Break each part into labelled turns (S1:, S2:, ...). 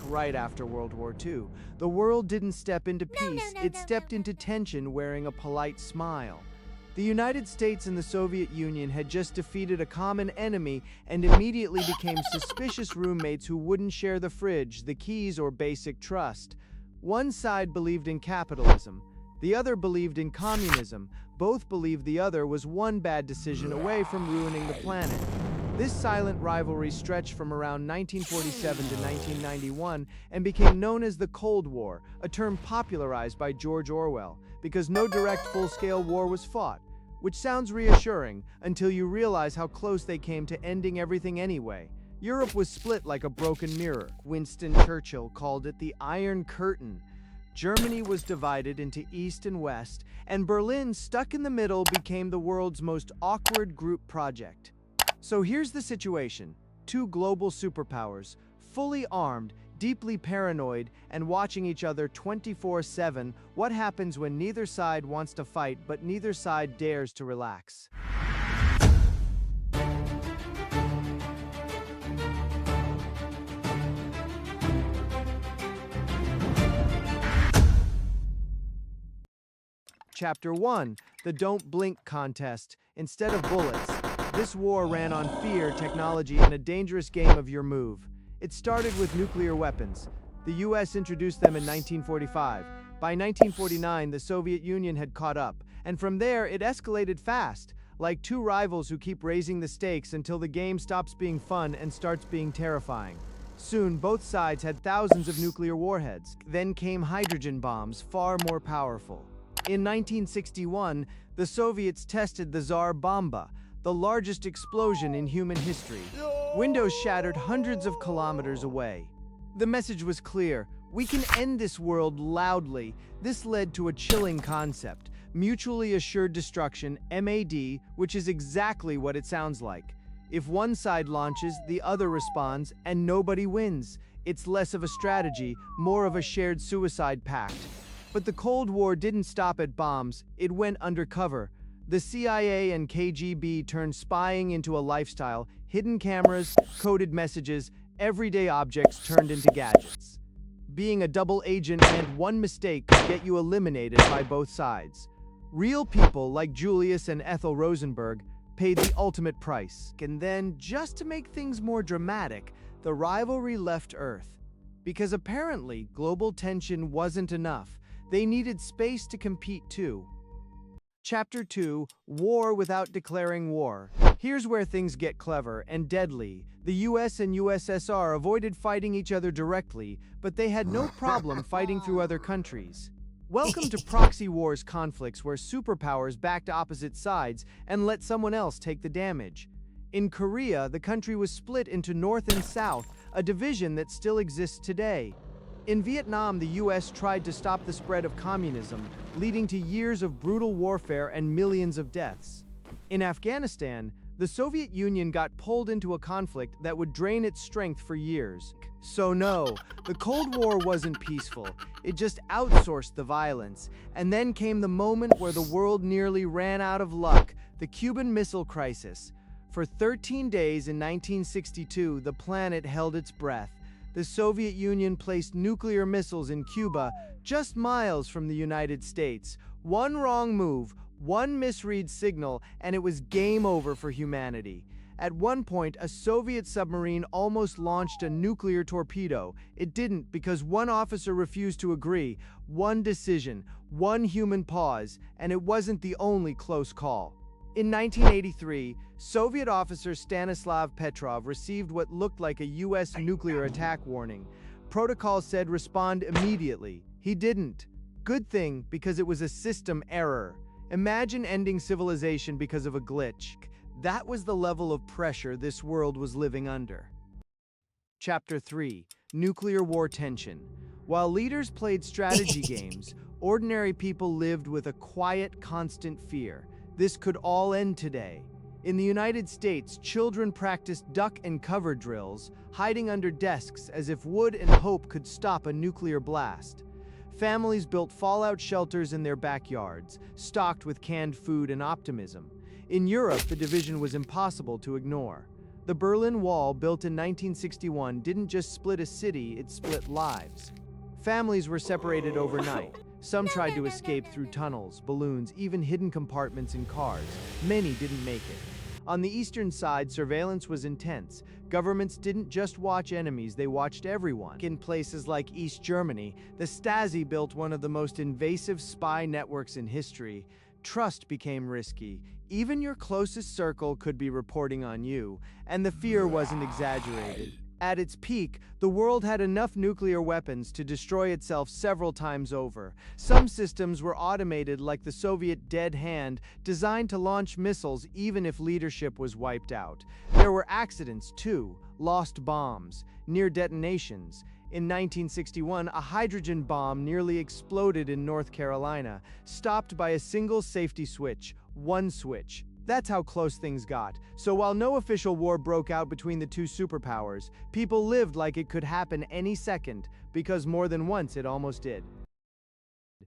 S1: right after World War II. The world didn't step into peace, it stepped into tension wearing a polite smile. The United States and the Soviet Union had just defeated a common enemy and immediately became suspicious roommates who wouldn't share the fridge, the keys, or basic trust. One side believed in capitalism, the other believed in communism. Both believed the other was one bad decision away from ruining the planet. This silent rivalry stretched from around 1947 to 1991 and became known as the Cold War, a term popularized by George Orwell, because no direct full-scale war was fought, which sounds reassuring until you realize how close they came to ending everything anyway. Europe was split like a broken mirror. Winston Churchill called it the Iron Curtain. Germany was divided into East and West, and Berlin, stuck in the middle, became the world's most awkward group project. So here's the situation. Two global superpowers, fully armed, deeply paranoid, and watching each other 24/7. What happens when neither side wants to fight, but neither side dares to relax? Chapter 1, the Don't Blink contest. Instead of bullets, this war ran on fear, technology, and a dangerous game of your move. It started with nuclear weapons. The US introduced them in 1945. By 1949, the Soviet Union had caught up, and from there it escalated fast, like two rivals who keep raising the stakes until the game stops being fun and starts being terrifying. Soon, both sides had thousands of nuclear warheads. Then came hydrogen bombs, far more powerful. In 1961, the Soviets tested the Tsar Bomba, the largest explosion in human history. Windows shattered hundreds of kilometers away. The message was clear: we can end this world loudly. This led to a chilling concept: mutually assured destruction, MAD, which is exactly what it sounds like. If one side launches, the other responds, and nobody wins. It's less of a strategy, more of a shared suicide pact. But the Cold War didn't stop at bombs, it went undercover. The CIA and KGB turned spying into a lifestyle: hidden cameras, coded messages, everyday objects turned into gadgets. Being a double agent meant one mistake could get you eliminated by both sides. Real people like Julius and Ethel Rosenberg paid the ultimate price. And then, just to make things more dramatic, the rivalry left Earth. Because apparently, global tension wasn't enough. They needed space to compete too. Chapter 2, War Without Declaring War. Here's where things get clever and deadly. The US and USSR avoided fighting each other directly, but they had no problem fighting through other countries. Welcome to proxy wars, conflicts where superpowers backed opposite sides and let someone else take the damage. In Korea, the country was split into North and South, a division that still exists today. In Vietnam, the US tried to stop the spread of communism, leading to years of brutal warfare and millions of deaths. In Afghanistan, the Soviet Union got pulled into a conflict that would drain its strength for years. So no, the Cold War wasn't peaceful. It just outsourced the violence. And then came the moment where the world nearly ran out of luck: the Cuban Missile Crisis. For 13 days in 1962, the planet held its breath. The Soviet Union placed nuclear missiles in Cuba, just miles from the United States. One wrong move, one misread signal, and it was game over for humanity. At one point, a Soviet submarine almost launched a nuclear torpedo. It didn't because one officer refused to agree. One decision, one human pause, and it wasn't the only close call. In 1983, Soviet officer Stanislav Petrov received what looked like a US nuclear attack warning. Protocol said respond immediately. He didn't. Good thing, because it was a system error. Imagine ending civilization because of a glitch. That was the level of pressure this world was living under. Chapter 3, Nuclear War Tension. While leaders played strategy games, ordinary people lived with a quiet, constant fear. This could all end today. In the United States, children practiced duck and cover drills, hiding under desks as if wood and hope could stop a nuclear blast. Families built fallout shelters in their backyards, stocked with canned food and optimism. In Europe, the division was impossible to ignore. The Berlin Wall, built in 1961, didn't just split a city, it split lives. Families were separated overnight. Some tried to escape through tunnels, balloons, even hidden compartments in cars. Many didn't make it. On the eastern side, surveillance was intense. Governments didn't just watch enemies, they watched everyone. In places like East Germany, the Stasi built one of the most invasive spy networks in history. Trust became risky. Even your closest circle could be reporting on you, and the fear wasn't exaggerated. At its peak, the world had enough nuclear weapons to destroy itself several times over. Some systems were automated, like the Soviet dead hand, designed to launch missiles even if leadership was wiped out. There were accidents too, lost bombs, near detonations. In 1961, a hydrogen bomb nearly exploded in North Carolina, stopped by a single safety switch, one switch. That's how close things got. So while no official war broke out between the two superpowers, people lived like it could happen any second, because more than once it almost did.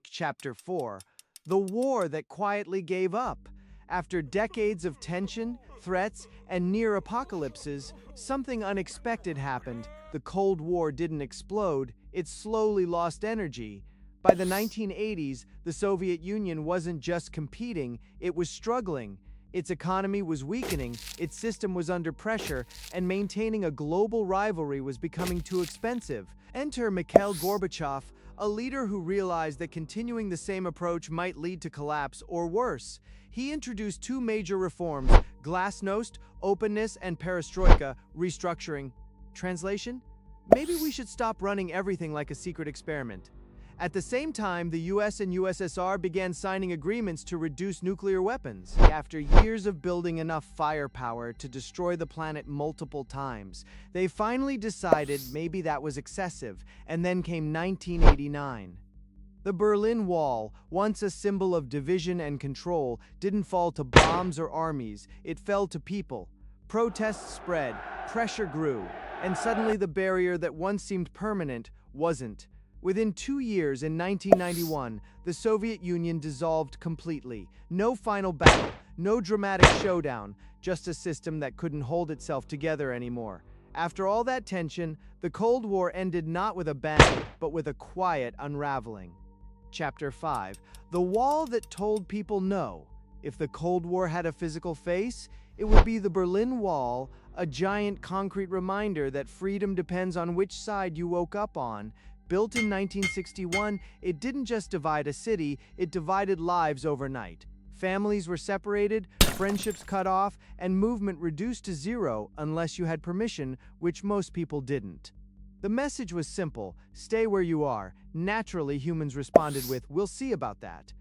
S1: Chapter 4. The war that quietly gave up. After decades of tension, threats, and near apocalypses, something unexpected happened. The Cold War didn't explode, it slowly lost energy. By the 1980s, the Soviet Union wasn't just competing, it was struggling. Its economy was weakening, its system was under pressure, and maintaining a global rivalry was becoming too expensive. Enter Mikhail Gorbachev, a leader who realized that continuing the same approach might lead to collapse or worse. He introduced two major reforms: glasnost, openness, and perestroika, restructuring. Translation? Maybe we should stop running everything like a secret experiment. At the same time, the US and USSR began signing agreements to reduce nuclear weapons. After years of building enough firepower to destroy the planet multiple times, they finally decided maybe that was excessive, and then came 1989. The Berlin Wall, once a symbol of division and control, didn't fall to bombs or armies, it fell to people. Protests spread, pressure grew, and suddenly the barrier that once seemed permanent wasn't. Within 2 years, in 1991, the Soviet Union dissolved completely. No final battle, no dramatic showdown, just a system that couldn't hold itself together anymore. After all that tension, the Cold War ended not with a bang, but with a quiet unraveling. Chapter 5. The Wall That Told People No. If the Cold War had a physical face, it would be the Berlin Wall, a giant concrete reminder that freedom depends on which side you woke up on. Built in 1961, it didn't just divide a city, it divided lives overnight. Families were separated, friendships cut off, and movement reduced to zero unless you had permission, which most people didn't. The message was simple: stay where you are. Naturally, humans responded with, "We'll see about that."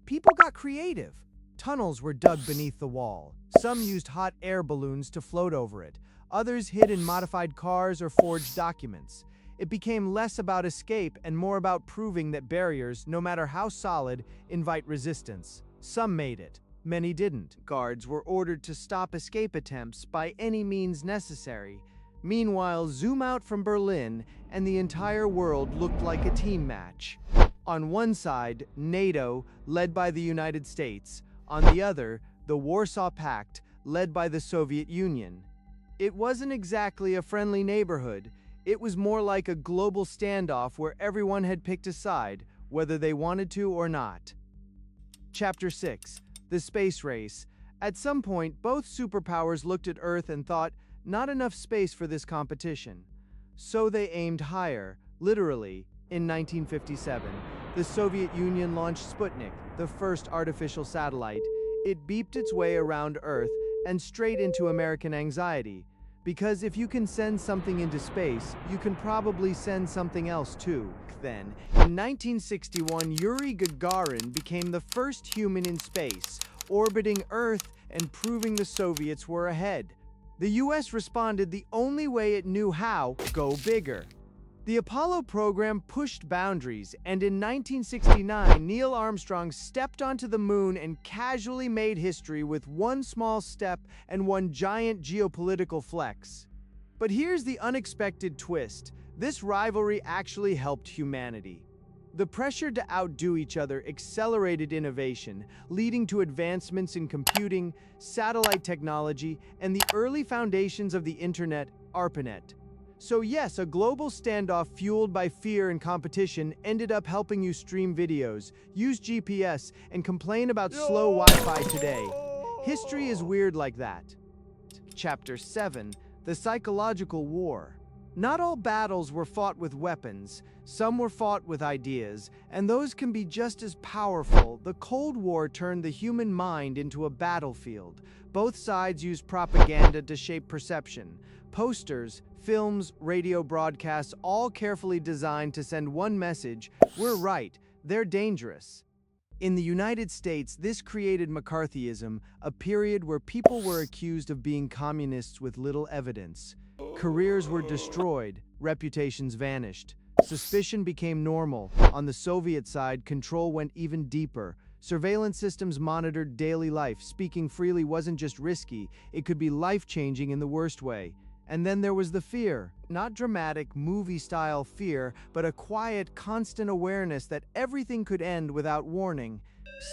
S1: People got creative. Tunnels were dug beneath the wall. Some used hot air balloons to float over it. Others hid in modified cars or forged documents. It became less about escape and more about proving that barriers, no matter how solid, invite resistance. Some made it, many didn't. Guards were ordered to stop escape attempts by any means necessary. Meanwhile, zoom out from Berlin, and the entire world looked like a team match. On one side, NATO, led by the United States. On the other, the Warsaw Pact, led by the Soviet Union. It wasn't exactly a friendly neighborhood. It was more like a global standoff where everyone had picked a side, whether they wanted to or not. Chapter 6. The Space Race. At some point, both superpowers looked at Earth and thought, not enough space for this competition. So they aimed higher, literally. In 1957, the Soviet Union launched Sputnik, the first artificial satellite. It beeped its way around Earth and straight into American anxiety. Because if you can send something into space, you can probably send something else too. Then, in 1961, Yuri Gagarin became the first human in space, orbiting Earth and proving the Soviets were ahead. The US responded the only way it knew how: go bigger. The Apollo program pushed boundaries, and in 1969, Neil Armstrong stepped onto the moon and casually made history with one small step and one giant geopolitical flex. But here's the unexpected twist: this rivalry actually helped humanity. The pressure to outdo each other accelerated innovation, leading to advancements in computing, satellite technology, and the early foundations of the internet, ARPANET. So yes, a global standoff fueled by fear and competition ended up helping you stream videos, use GPS, and complain about slow Wi-Fi today. History is weird like that. Chapter 7: The Psychological War. Not all battles were fought with weapons. Some were fought with ideas, and those can be just as powerful. The Cold War turned the human mind into a battlefield. Both sides used propaganda to shape perception. Posters, films, radio broadcasts, all carefully designed to send one message: we're right, they're dangerous. In the United States, this created McCarthyism, a period where people were accused of being communists with little evidence. Careers were destroyed, reputations vanished. Suspicion became normal. On the Soviet side, control went even deeper. Surveillance systems monitored daily life. Speaking freely wasn't just risky, it could be life-changing in the worst way. And then there was the fear. Not dramatic, movie-style fear, but a quiet, constant awareness that everything could end without warning.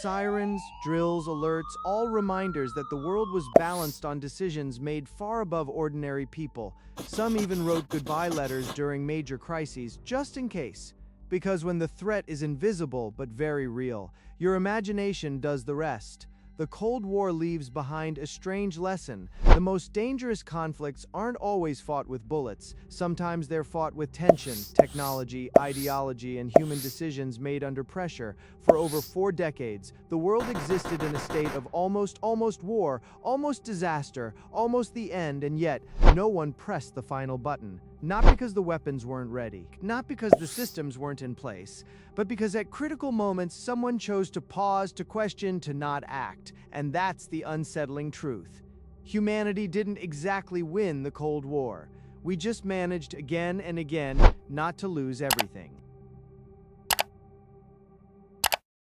S1: Sirens, drills, alerts, all reminders that the world was balanced on decisions made far above ordinary people. Some even wrote goodbye letters during major crises, just in case. Because when the threat is invisible but very real, your imagination does the rest. The Cold War leaves behind a strange lesson. The most dangerous conflicts aren't always fought with bullets. Sometimes they're fought with tension, technology, ideology, and human decisions made under pressure. For over 4 decades, the world existed in a state of almost war, almost disaster, almost the end, and yet no one pressed the final button. Not because the weapons weren't ready, not because the systems weren't in place, but because at critical moments someone chose to pause, to question, to not act. And that's the unsettling truth. Humanity didn't exactly win the Cold War. We just managed again and again not to lose everything.